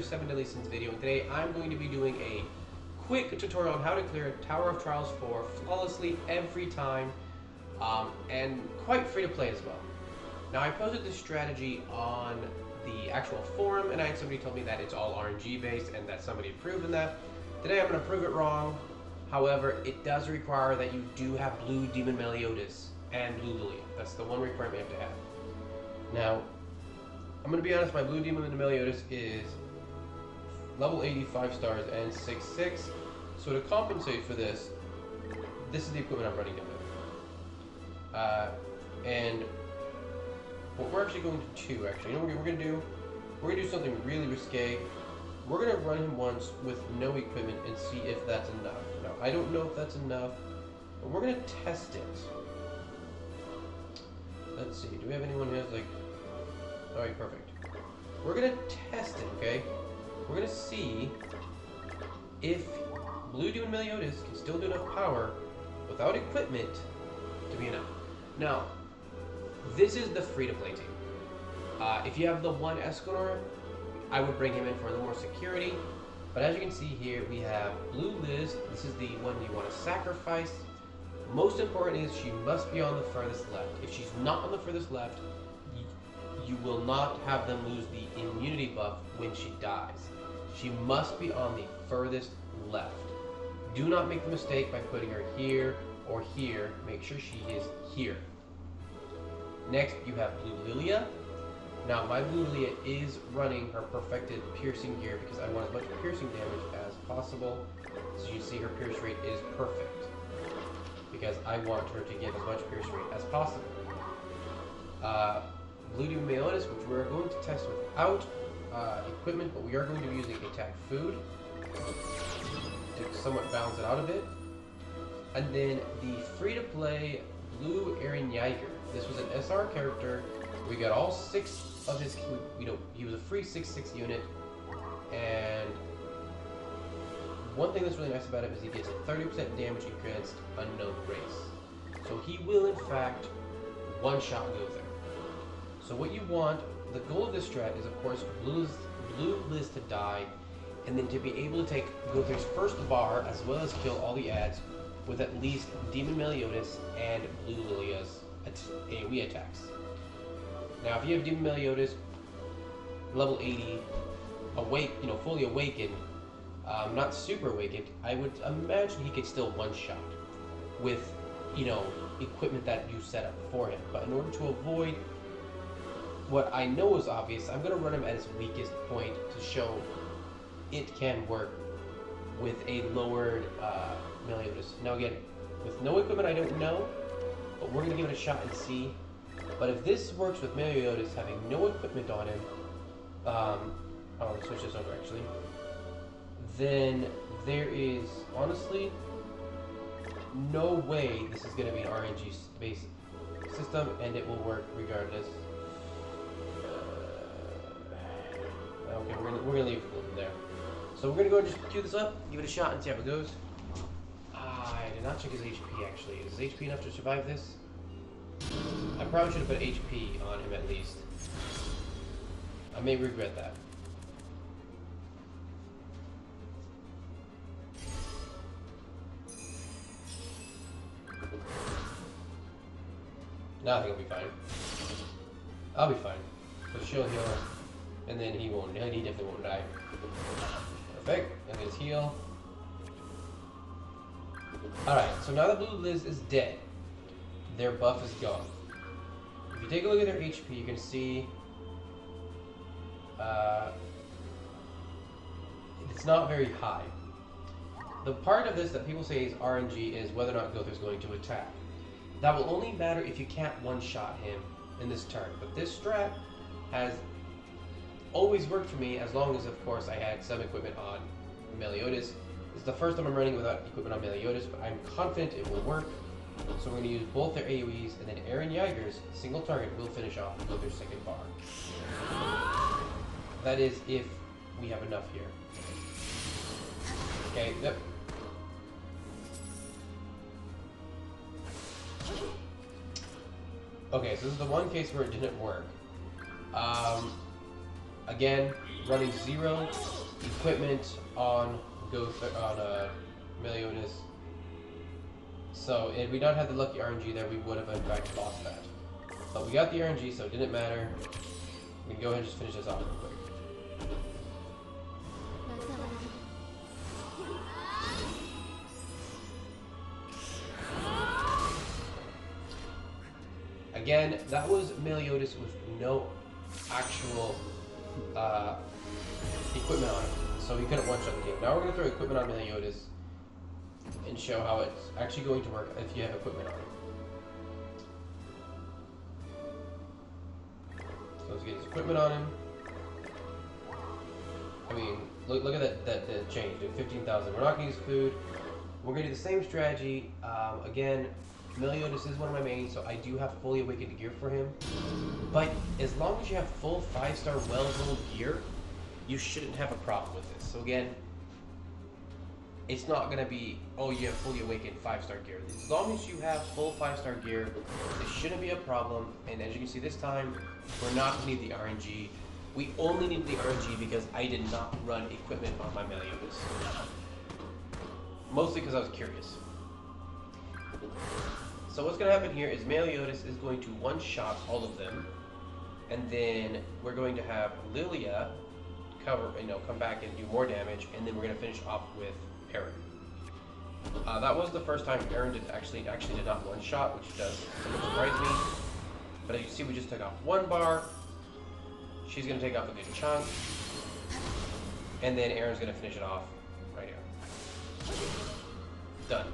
another 7 Deadly Sins video, and today I'm going to be doing a quick tutorial on how to clear Tower of Trials 4 flawlessly every time, and quite free to play as well. Now, I posted this strategy on the actual forum, and I had somebody told me that it's all RNG based and that somebody had proven that. Today I'm going to prove it wrong. However, it does require that you do have blue Demon Meliodas and blue Lilia. That's the one requirement you have to have. Now, I'm going to be honest, my blue Demon Meliodas is level 80, 5 stars, and 6/6. So to compensate for this, this is the equipment I'm running him with. And what we're actually going to do, actually, you know what we're going to do? We're going to do something really risque. We're going to run him once with no equipment and see if that's enough. Now, I don't know if that's enough, but we're going to test it. Let's see, do we have anyone who has, like... Alright, perfect. We're going to test it, okay? We're going to see if Blue Demon Meliodas can still do enough power without equipment to be enough. Now, this is the free-to-play team. If you have the one Escanor, I would bring him in for a little more security. But as you can see here, we have Blue Liz. This is the one you want to sacrifice. Most important is she must be on the furthest left. If she's not on the furthest left, you will not have them lose the immunity buff when she dies. She must be on the furthest left. Do not make the mistake by putting her here or here. Make sure she is here. Next, you have Blue Lilia. Now, my Blue Lilia is running her perfected piercing gear because I want as much piercing damage as possible. So you see her pierce rate is perfect because I want her to get as much pierce rate as possible. Blue Demon Meliodas, which we're going to test without equipment, but we are going to be using attack food to somewhat balance it out a bit. And then the free-to-play Blue Eren Yeager. This was an SR character. We got all 6 of his, he was a free 6/6 unit, and one thing that's really nice about him is he gets 30% damage against unknown race. So he will, in fact, one-shot Gother. So what you want, the goal of this strat is, of course, Blue Liz to die, and then to be able to take Gother's first bar, as well as kill all the ads, with at least Demon Meliodas and Blue Lilia's AoE attacks. Now, if you have Demon Meliodas, level 80, awake, fully awakened, not super awakened, I would imagine he could still one-shot with, equipment that you set up for him. But in order to avoid what I know is obvious, I'm going to run him at his weakest point to show it can work with a lowered Meliodas. Now again, with no equipment I don't know, but we're going to give it a shot and see. But if this works with Meliodas having no equipment on him, I'll switch this over actually, then there is honestly no way this is going to be an RNG-based system, and it will work regardless. Okay, we're gonna leave it there. So we're gonna go and just queue this up, give it a shot, and see how it goes. I did not check his HP actually. Is his HP enough to survive this? I probably should have put HP on him at least. I may regret that. No, I think I'll be fine. I'll be fine. But she'll heal, and then he won't. He definitely won't die. Perfect. And his heal. Alright, so now that Blue Liz is dead, their buff is gone. If you take a look at their HP, you can see it's not very high. The part of this that people say is RNG is whether or not Gother's going to attack. That will only matter if you can't one-shot him in this turn. But this strat has always worked for me as long as, of course, I had some equipment on Meliodas. This is the first time I'm running without equipment on Meliodas, but I'm confident it will work. So we're going to use both their AoEs, and then Eren Yeager's single target will finish off Gother's second bar. That is if we have enough here. Okay, yep. Okay, so this is the one case where it didn't work. Again, running 0 equipment on Meliodas. So, if we not had the lucky RNG there, we would have in fact lost that. But we got the RNG, so it didn't matter. We can go ahead and just finish this off real quick. Again, that was Meliodas with no actual equipment on it, so we couldn't one-shot the game. Now we're going to throw equipment on Meliodas and show how it's actually going to work if you have equipment on it. So let's get his equipment on him. I mean, look at that change, dude. 15,000. We're not going to use food. We're going to do the same strategy. Again, Meliodas is one of my mains, so I do have fully awakened gear for him. But as long as you have full 5-star well-rolled gear, you shouldn't have a problem with this. So again, it's not going to be, oh, you have fully awakened 5-star gear. As long as you have full 5-star gear, it shouldn't be a problem. And as you can see this time, we're not going to need the RNG. We only need the RNG because I did not run equipment on my Meliodas. Mostly because I was curious. So what's going to happen here is Meliodas is going to one-shot all of them, and then we're going to have Lilia come back and do more damage, and then we're going to finish off with Aaron. That was the first time Aaron actually did not one-shot, which does surprise me. But as you see, we just took off 1 bar. She's going to take off a good chunk, and then Aaron's going to finish it off right here. Done.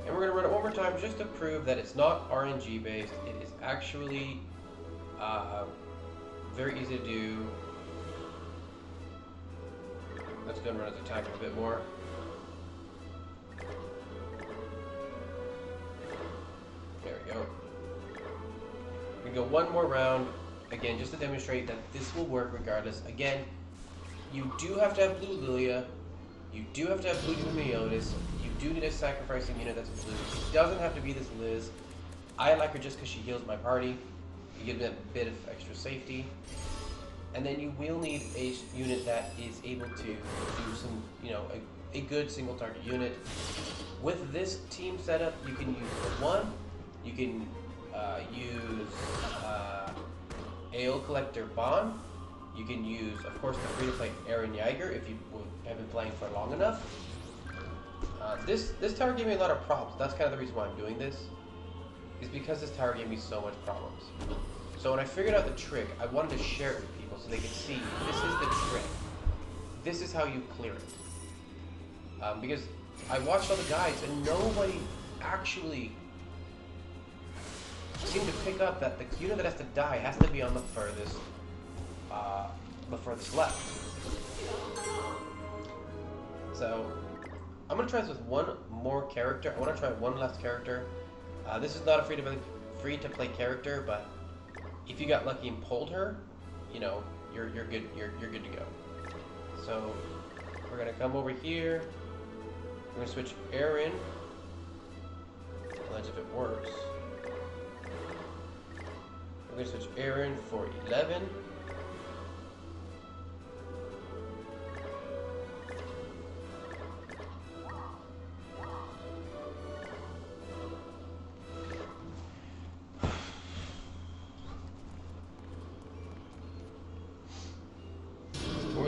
And we're going to run it one more time just to prove that it's not RNG based. It is actually very easy to do. Let's go and run his attack a bit more. There we go. We go one more round, again, just to demonstrate that this will work regardless. Again, you do have to have blue Lilia. You do have to have blue Meliodas. You do need a sacrificing unit that's blue. It doesn't have to be this Liz. I like her just because she heals my party. You give them a bit of extra safety. And then you will need a unit that is able to do some, a good single target unit. With this team setup, you can use the one. You can use Ale Collector Bond. You can use, of course, the free-to-play Aaron Yeager if you have been playing for long enough. This tower gave me a lot of problems. That's kind of the reason why I'm doing this, is because this tower gave me so much problems. So when I figured out the trick, I wanted to share it with people so they could see this is the trick. This is how you clear it. Because I watched all the guides and nobody actually seemed to pick up that the unit that has to die has to be on the furthest left. So I'm gonna try this with one more character. I want to try one last character. This is not a free to play character, but if you got lucky and pulled her, you're good. You're good to go. So we're gonna come over here. We're gonna switch Aaron. Let's see if it works. We're gonna switch Aaron for 11.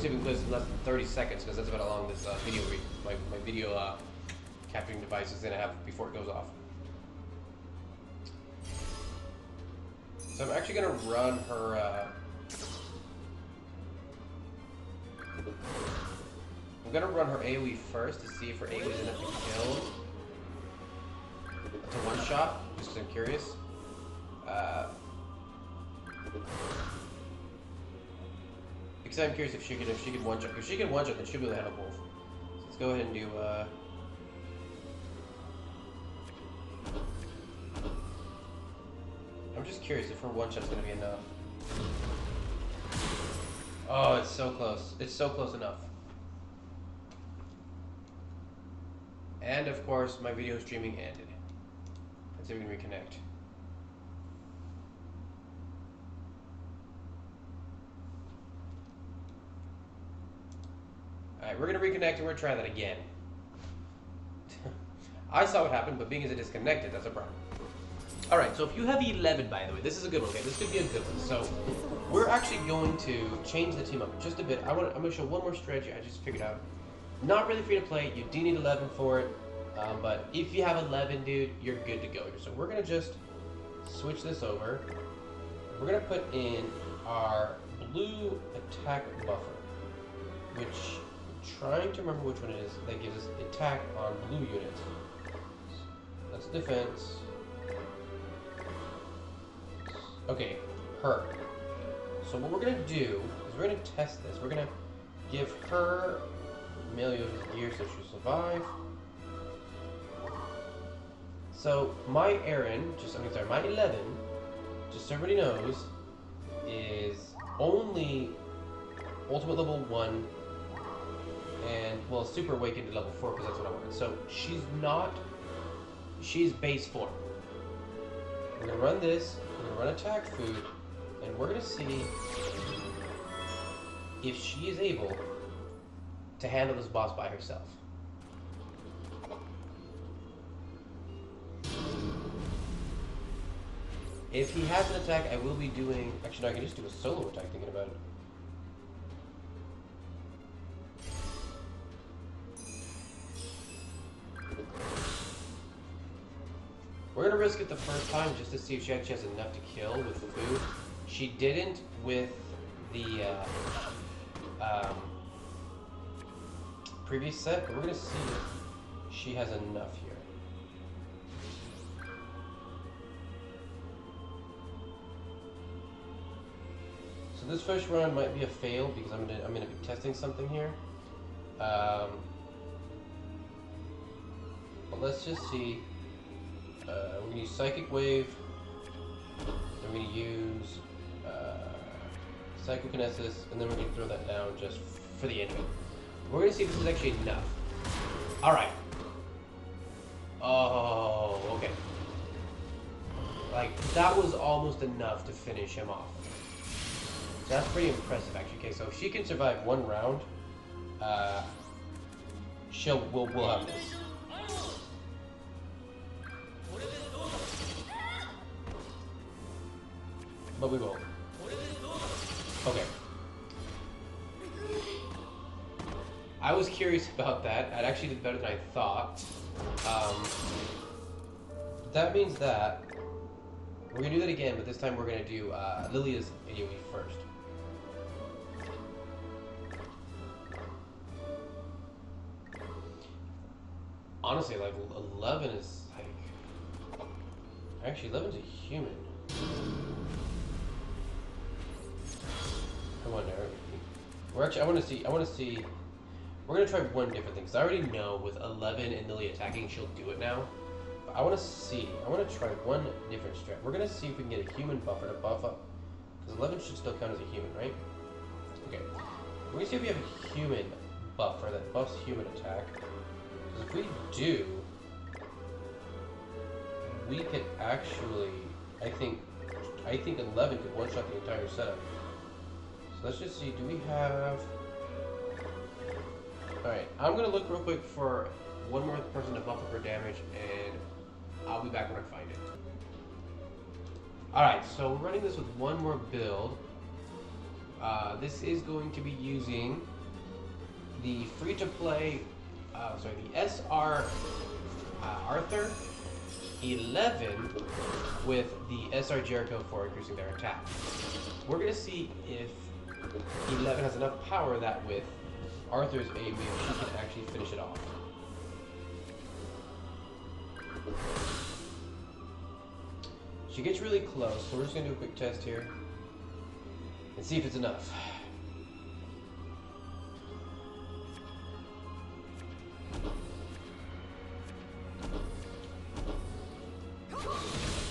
See if we can list in less than 30 seconds, because that's about how long this video, my video capturing device is going to have before it goes off. So I'm actually going to run her, I'm going to run her AoE first to see if her AoE is enough to kill to one shot, just because I'm curious. Because I'm curious if she could one shot. If she can one shot, then she'll be able to handle both. So let's go ahead and do. I'm just curious if her one shot's gonna be enough. Oh, it's so close. It's so close enough. And of course, my video streaming ended. Let's see if we can reconnect. Alright, we're gonna reconnect and we're gonna try that again. I saw what happened, but being as it disconnected, that's a problem. Alright, so if you have 11, by the way, this is a good one, okay? This could be a good one. So, we're actually going to change the team up just a bit. I'm going to show one more strategy I just figured out. Not really free to play, you do need 11 for it. But if you have 11, dude, you're good to go here. So we're going to just switch this over. We're going to put in our blue attack buffer, which I'm trying to remember which one it is that gives us attack on blue units. That's defense. Okay, her. So what we're going to do is we're going to test this. We're going to give her Meliodas gear so she'll survive. So my Aaron, my 11, just so everybody knows, is only ultimate level 1 and, well, super awakened to level 4 because that's what I wanted. So she's base form. We're going to run this, we're going to run attack food, and we're going to see if she is able to handle this boss by herself. If he has an attack, I will be doing... Actually, no, I can just do a solo attack, thinking about it. We're going to risk it the first time just to see if she actually has enough to kill with the food. She didn't with the previous set, but we're going to see if she has enough here. So this first run might be a fail because I'm gonna be testing something here. But let's just see. We're gonna use Psychic Wave. Then we're gonna use Psychokinesis, and then we're gonna throw that down just for the enemy. We're gonna see if this is actually enough. All right. Oh, okay. Like that was almost enough to finish him off. So that's pretty impressive, actually. Okay, so if she can survive one round, we'll have this. But we won't. Okay. I was curious about that. It actually did better than I thought. That means that we're gonna do that again, but this time we're gonna do Lilia's AoE first. Honestly, like 11 is like actually 11's a human. I wonder. I want to see. We're gonna try one different thing. Cause I already know with 11 and Lilia attacking, she'll do it now. But I want to see. I want to try one different strat. We're gonna see if we can get a human buffer to buff up. Because 11 should still count as a human, right? Okay. We're gonna see if we have a human buffer that buffs human attack. Because if we do, we could actually, I think 11 could one-shot the entire setup. So let's just see, do we have... Alright, I'm going to look real quick for one more person to buff up her damage, and I'll be back when I find it. Alright, so we're running this with one more build. This is going to be using the free-to-play, the SR Arthur 11 with the SR Jericho for increasing their attack. We're going to see if 11 has enough power that with Arthur's AoE, she can actually finish it off. She gets really close, so we're just going to do a quick test here and see if it's enough.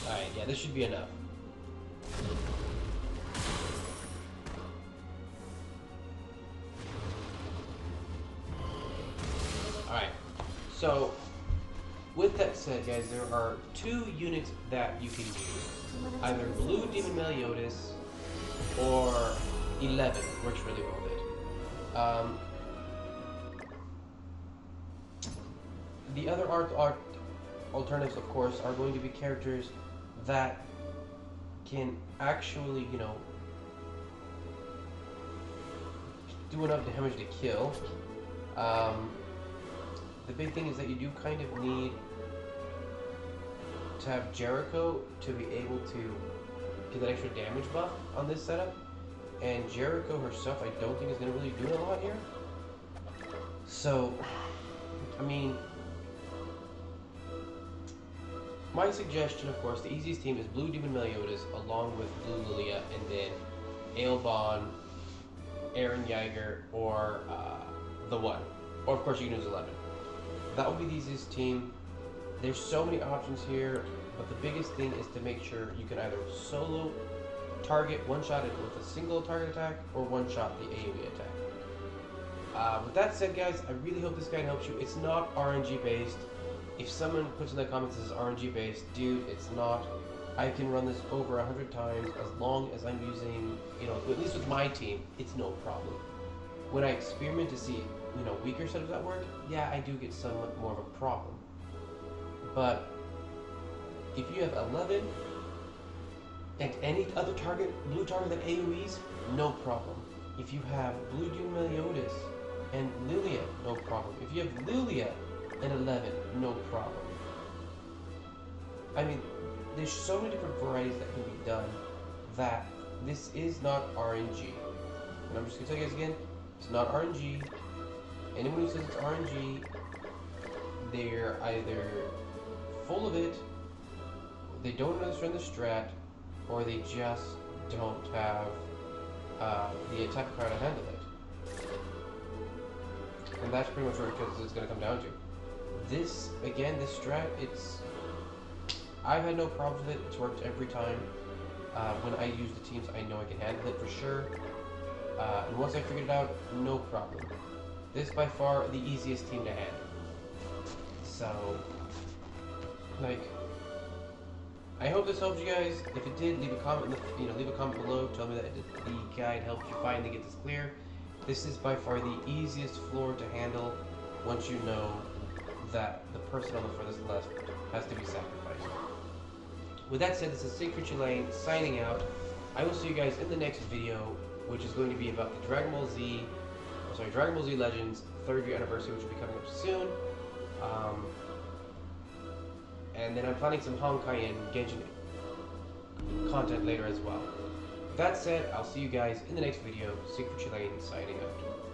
Alright, yeah, this should be enough. Alright, so with that said, guys, there are 2 units that you can use. Either Blue Demon Meliodas or 11 works really well with it. The other alternatives, of course, are going to be characters that can actually, you know, do enough damage to kill. The big thing is that you do kind of need to have Jericho to be able to get that extra damage buff on this setup. And Jericho herself, I don't think is going to really do a lot here. So, I mean, my suggestion, of course, the easiest team is Blue Demon Meliodas along with Blue Lilia, and then Aelbon, Eren Yeager, or the One. Or, of course, you can use 11. That would be the easiest team. There's so many options here, but the biggest thing is to make sure you can either solo target, one-shot it with a single target attack, or one-shot the AoE attack. With that said, guys, I really hope this guide helps you. It's not RNG based. If someone puts in the comments this is RNG based, dude, it's not. I can run this over 100 times as long as I'm using, you know, at least with my team, it's no problem. When I experiment to see, you know, weaker setups that work, yeah, I do get somewhat more of a problem. But if you have 11 and any other target, blue target that AoEs, no problem. If you have Blue Demon Meliodas and Lilia, no problem. If you have Lilia and 11, no problem. I mean, there's so many different varieties that can be done that this is not RNG. And I'm just gonna tell you guys again, it's not RNG. Anyone who says it's RNG, they're either full of it, they don't understand the strat, or they just don't have the attack power to handle it. And that's pretty much what it's going to come down to. This, again, this strat, I've had no problems with it. It's worked every time. When I use the teams, I know I can handle it for sure. And once I figured it out, no problem. This by far the easiest team to handle. So, like, I hope this helped you guys. If it did, leave a comment. Leave a comment below. Tell me that the guide helped you finally get this clear. This is by far the easiest floor to handle once you know that the person on the furthest left has to be sacrificed. With that said, this is Secret Lane signing out. I will see you guys in the next video, which is going to be about the Dragon Ball Z Legends 3rd year anniversary, which will be coming up soon. And then I'm planning some Honkai and Genshin content later as well. With that said, I'll see you guys in the next video. Secret Lane signing out.